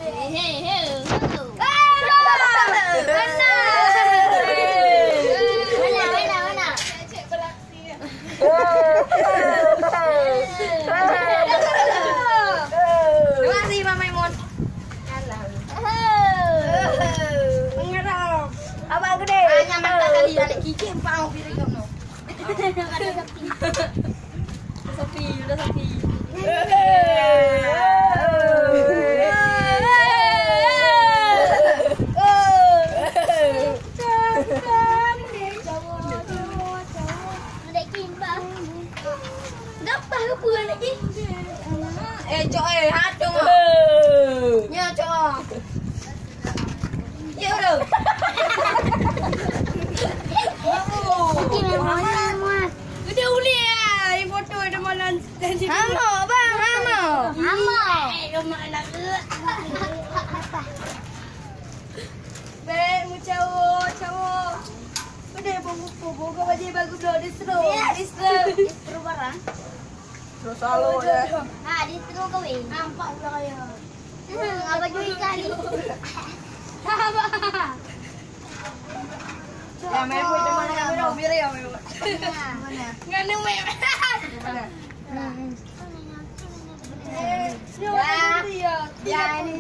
Terima kasih Mama Imun. Mengerang. Abang gede. Hanya mata kali adik kiki pau piring kamu. Sopi, udah Sopi. Hadung. Ya, cok. Ya udah. Udah uli ya, ini foto ada malan. Hamo, bang, hamo. Hamo. Kemana ke? Baik, mu cowok. Udah bogo baju bagus loh, distro. Distro barang. Terus selalu ya. Ah, distro kawin. Nampak pula kaya. Apa jual kali? Ya, main pun cuma nak biar ya, main. Mana? Nganu main. Mana? Mana? Ya, ini